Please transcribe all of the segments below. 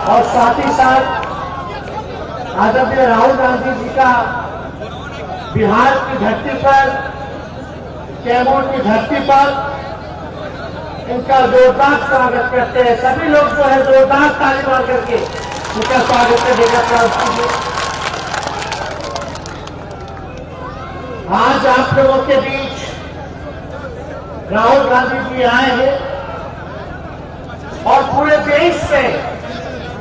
और साथ ही साथ आदरणीय राहुल गांधी जी का बिहार की धरती पर, कैमूर की धरती पर इनका जोरदार स्वागत करते हैं। सभी लोग जो है जोरदार ताली मार करके इनका स्वागत करेगा। प्रयास कीजिए। आज आप लोगों के बीच राहुल गांधी जी आए हैं और पूरे देश में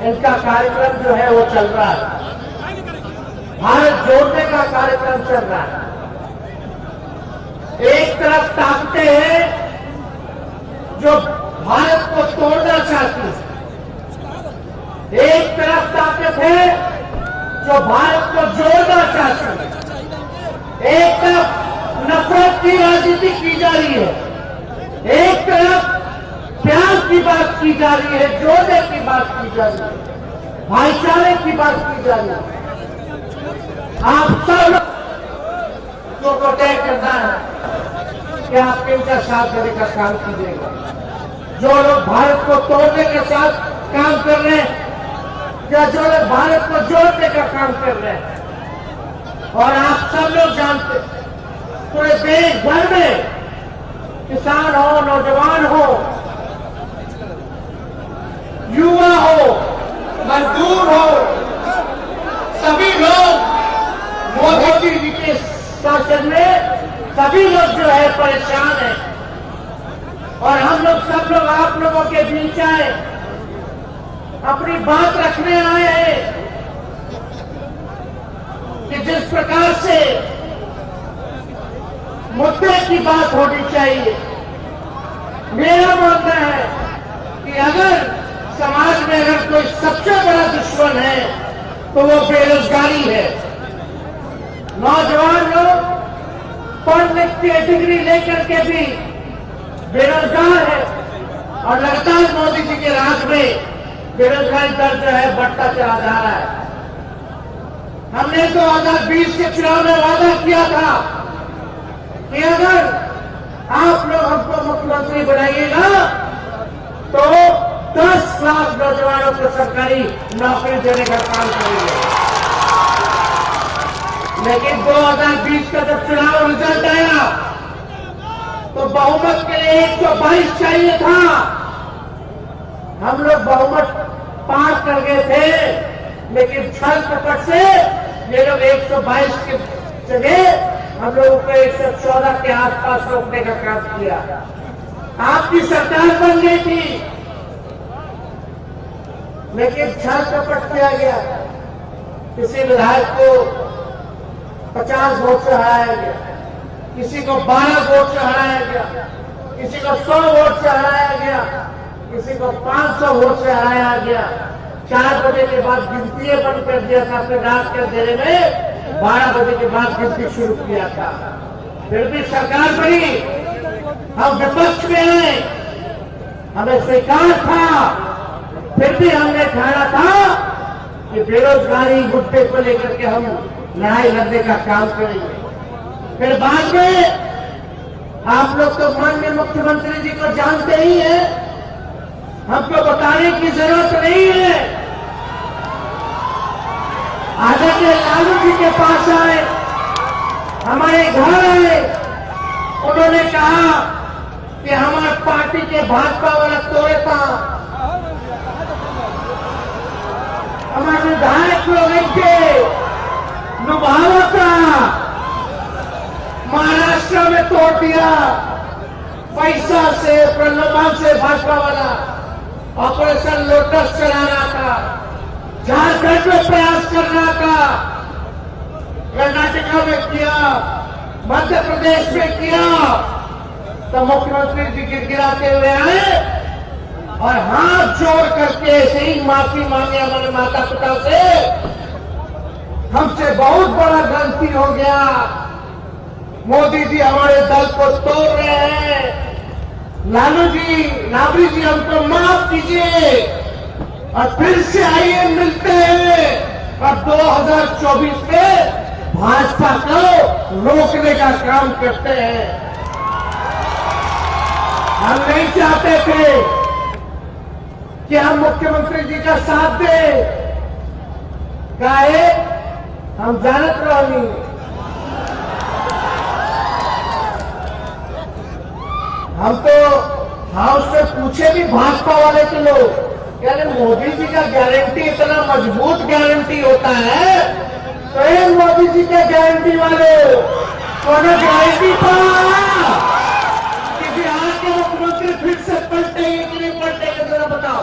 इनका कार्यक्रम जो है वो चल रहा है। भारत जोड़ने का कार्यक्रम चल रहा है। एक तरफ ताकतें हैं जो भारत को तोड़ना चाहती है, एक तरफ ताकत है जो भारत को जोड़ना चाहती है। एक तरफ नफरत की राजनीति की जा रही है, एक तरफ प्यार की बात की जा रही है, जोड़ने की बात की जा रही है, भाईचारे की बात की जा रही है। आप सब लोगों को तय करना है कि आप इनका साथ देने का काम कीजिएगा। जो लोग भारत को तोड़ने के साथ काम कर रहे हैं या जो लोग भारत को जोड़ने का काम कर रहे हैं, और आप सब लोग जानते पूरे देश भर में किसान हो, नौजवान हो, युवा हो, मजदूर हो, सभी लोग मोदी जी के शासन में सभी लोग जो है परेशान हैं। और हम लोग सब लोग आप लोगों के बीच आए, अपनी बात रखने आए हैं कि जिस प्रकार से मुद्दे की बात होनी चाहिए। मेरा मानना है कि अगर समाज में अगर कोई सबसे बड़ा दुश्मन है तो वो बेरोजगारी है। नौजवान लोग पढ़ लिख के डिग्री लेकर के भी बेरोजगार है और लगातार मोदी जी के राज में बेरोजगारी दर जो है बढ़ता चला जा रहा है। हमने 2020 के चुनाव में वादा किया था कि अगर आप लोग हमको मुख्यमंत्री बनाइएगा तो 10 लाख नौजवानों को सरकारी नौकरी देने का काम करेंगे। लेकिन 2020 का जब चुनाव रिजल्ट आया तो बहुमत के लिए 122 चाहिए था। हम लोग बहुमत पास कर गए थे, लेकिन छल कपट से ये लोग 122 के जगह हम लोगों को 114 के आसपास रोकने का काम किया। आपकी सरकार बन गई थी, लेकिन छल कपट किया गया। किसी विधायक को 50 वोट से हराया गया, किसी को 12 वोट से हराया गया, किसी को 100 वोट से हराया गया, किसी को 500 वोट से हराया गया। 4 बजे के बाद गिनती बंद कर दिया था। फिर रात के अंधेरे में 12 बजे के बाद गिनती शुरू किया था। फिर भी सरकार बनी, हम विपक्ष में आए, हमें स्वीकार था, फिर भी हमने ठाना था कि बेरोजगारी मुद्दे को लेकर के हम लड़ाई लड़ने का काम करेंगे। फिर बाद में आप लोग तो माननीय मुख्यमंत्री जी को जानते ही हैं, हमको बताने की जरूरत नहीं है। आदरणीय लालू जी के पास आए, हमारे घर आए, उन्होंने कहा कि हमारे पार्टी के भाजपा वाला तोड़े था, हमारे विधायक लोग इनके नुभावा था, महाराष्ट्र में तोड़ दिया, पैसा से प्रलोभन से भाजपा वाला ऑपरेशन लोटस चला रहा था, झारखंड में प्रयास कर रहा था, कर्नाटका में किया, मध्य प्रदेश में किया। तो मुख्यमंत्री जी गिड़गिड़ाते हुए आए और हाथ जोड़ करके ऐसे ही माफी मांगे हमारे माता पिता से, हमसे बहुत बड़ा गलती हो गया, मोदी जी हमारे दल को तोड़ रहे हैं, लालू जी, राबड़ी जी हमको माफ कीजिए और फिर से आइए मिलते हैं और 2024 में भाजपा को रोकने का काम करते हैं। हम नहीं चाहते थे कि हम मुख्यमंत्री जी का साथ दें। काहे हम जानत रही, हम तो हाउस में पूछे भी भाजपा वाले के लोग, यानी मोदी जी का गारंटी इतना मजबूत गारंटी होता है, तो ये मोदी जी के गारंटी वाले कौन गारंटी पाया कि बिहार के मुख्यमंत्री फिर से पलटेंगे कि नहीं पलटेंगे, जरा बताओ।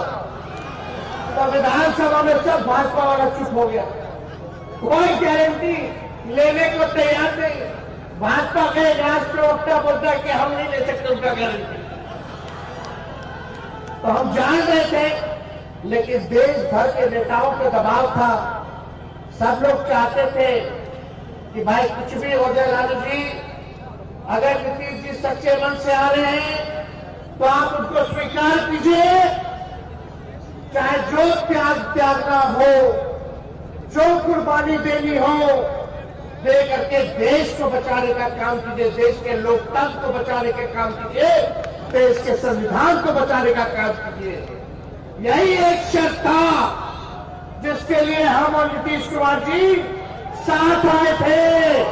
तो विधानसभा में सब भाजपा वाला चुप हो गया, कोई गारंटी लेने को तैयार नहीं। भाजपा के राष्ट्रीय प्रवक्ता बोलता है कि हम नहीं ले सकते उनका गारंटी। तो हम जान रहे थे, लेकिन देश भर के नेताओं का दबाव था। सब लोग चाहते थे कि भाई कुछ भी हो जाए लालू जी, अगर नीतीश जी सच्चे मन से आ रहे हैं तो आप उनको स्वीकार कीजिए, चाहे जो त्यागना हो, जो कुर्बानी देनी हो, दे करके देश को बचाने का काम कीजिए, देश के लोकतंत्र को बचाने का काम कीजिए, देश के संविधान को बचाने का काम कीजिए। यही एक शर्त था जिसके लिए हम और नीतीश कुमार जी साथ आए थे।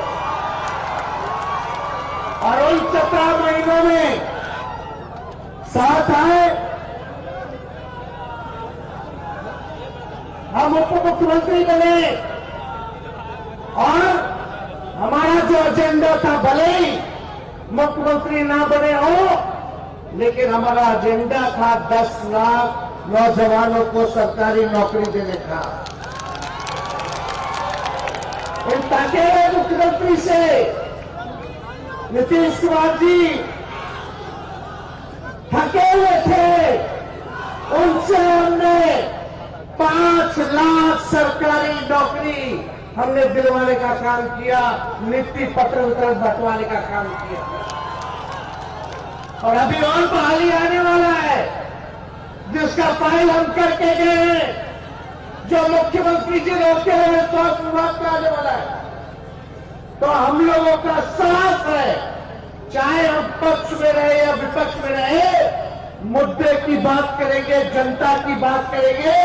और उन 17 महीनों में साथ आए, हम उप मुख्यमंत्री बने और हमारा जो एजेंडा था, भले ही मुख्यमंत्री ना बने हो, लेकिन हमारा एजेंडा था 10 लाख नौजवानों को सरकारी नौकरी देने का। इन ताके मुख्यमंत्री से नीतीश कुमार जी थके हुए थे, उनसे हमने 5 लाख सरकारी नौकरी हमने दिलवाने का काम किया, नियुक्ति पत्र वितरण बंटवाने का काम किया। और अभी और बहाली आने वाला है जिसका फाइल हम करके गए हैं, जो मुख्यमंत्री जी रोके हुए स्वास्थ्य विभाग पे आने वाला है। तो हम लोगों का साफ है, चाहे हम पक्ष में रहे या विपक्ष में रहे, मुद्दे की बात करेंगे, जनता की बात करेंगे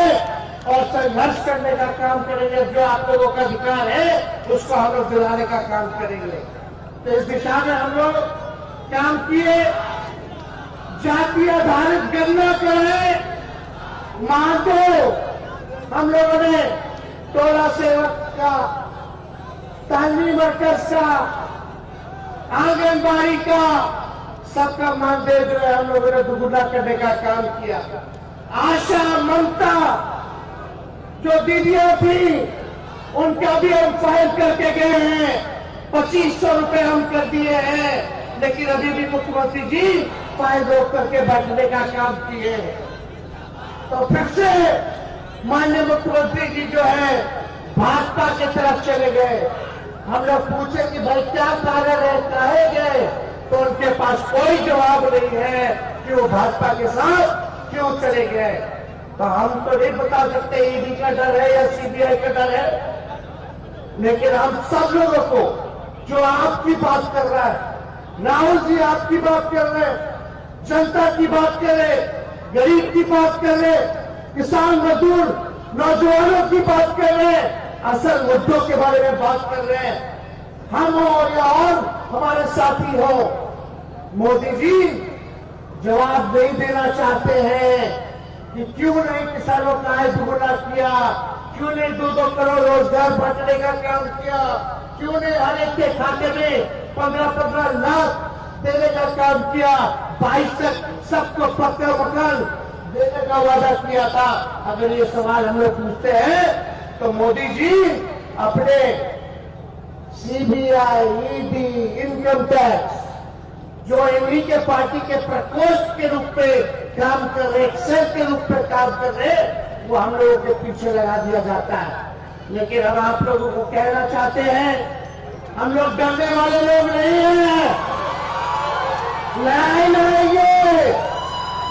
और संघर्ष करने का काम करेंगे। जो आप लोगों का अधिकार है उसको हम लोग दिलाने का काम करेंगे। तो इस दिशा में हम लोग काम किए, जाति आधारित गणना करें, मान दो हम लोगों ने टोला सेवक का, तालमी वर्कर्स का, आंगनबाड़ी का, सबका मानदेय जो है हम लोगों ने दुगुना करने का काम किया। आशा ममता जो दीदियां थी उनका भी हम फाइल करके गए हैं, 2500 रुपए हम कर दिए हैं, लेकिन अभी भी मुख्यमंत्री जी फाइल रोक करके बैठने का काम किए हैं। तो फिर से माननीय मुख्यमंत्री जी जो है भाजपा की तरफ चले गए। हम लोग पूछे कि भाई क्या कारण है, काहे गए, तो उनके पास कोई जवाब नहीं है कि वो भाजपा के साथ क्यों चले गए। तो हम तो नहीं बता सकते ईडी का डर है या सीबीआई का डर है, लेकिन हम सब लोगों को, जो आपकी बात कर रहा है, राहुल जी आपकी बात कर रहे हैं, जनता की बात कर रहे, गरीब की बात कर रहे, किसान मजदूर नौजवानों की बात कर रहे हैं, असल मुद्दों के बारे में बात कर रहे हैं। हम हो या और हमारे साथी हो, मोदी जी जवाब नहीं देना चाहते हैं कि क्यों नहीं किसानों का आय दुगुना किया, क्यों नहीं 2-2 करोड़ रोजगार बांटने का काम किया, क्यों नहीं हर एक के खाते में 15-15 लाख देने का काम किया, 22 तक सबको पक्का मकान देने का वादा किया था। अगर ये सवाल हम लोग पूछते हैं तो मोदी जी अपने सीबीआई, ईडी, इनकम टैक्स जो इन्हीं के पार्टी के प्रकोष्ठ के रूप में काम कर रहे, सेल के रूप में काम कर रहे, वो हम लोगों के पीछे लगा दिया जाता है। लेकिन हम आप लोगों को कहना चाहते हैं, हम लोग डरने वाले लोग नहीं हैं। लड़ाई लड़ेंगे,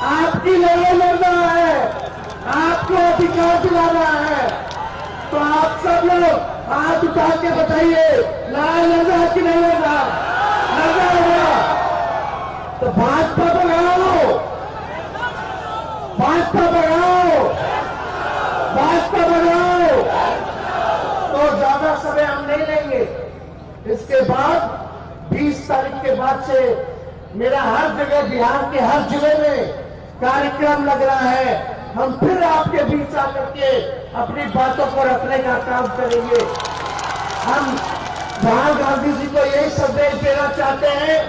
आपकी लड़ाई लड़ना है, आपको अधिकार दिलाना है। तो आप सब लोग हाथ उठा के बताइए, लड़ाई लड़ना कि नहीं लड़ना? लड़ना होगा तो भाजपा बनाओ, भाजपा बनाओ। नहीं लेंगे। इसके बाद 20 तारीख के बाद से मेरा हर जगह बिहार के हर जिले में कार्यक्रम लग रहा है। हम फिर आपके बीच आकर के अपनी बातों को रखने का काम करेंगे। हम राहुल गांधी जी को यही संदेश देना चाहते हैं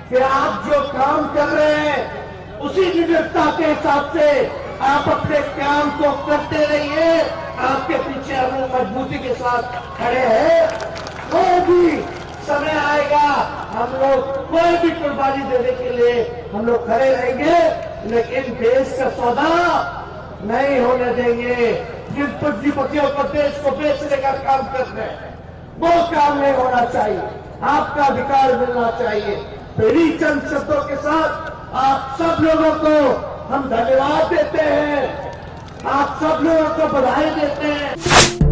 कि आप जो काम कर रहे हैं उसी निडरता के हिसाब से आप अपने काम को करते रहिए। आपके पीछे हम लोग मजबूती के साथ खड़े हैं। कोई भी समय आएगा हम लोग कोई भी कुर्बानी देने के लिए हम लोग खड़े रहेंगे, लेकिन देश का सौदा नहीं होने देंगे। जिन पूंजीपतियों को देश को बेचने का काम कर रहे हैं वो काम नहीं होना चाहिए। आपका अधिकार मिलना चाहिए। मेरी चंद शब्दों के साथ आप सब लोगों को हम धन्यवाद देते हैं, आप सब लोगों को बधाई देते हैं।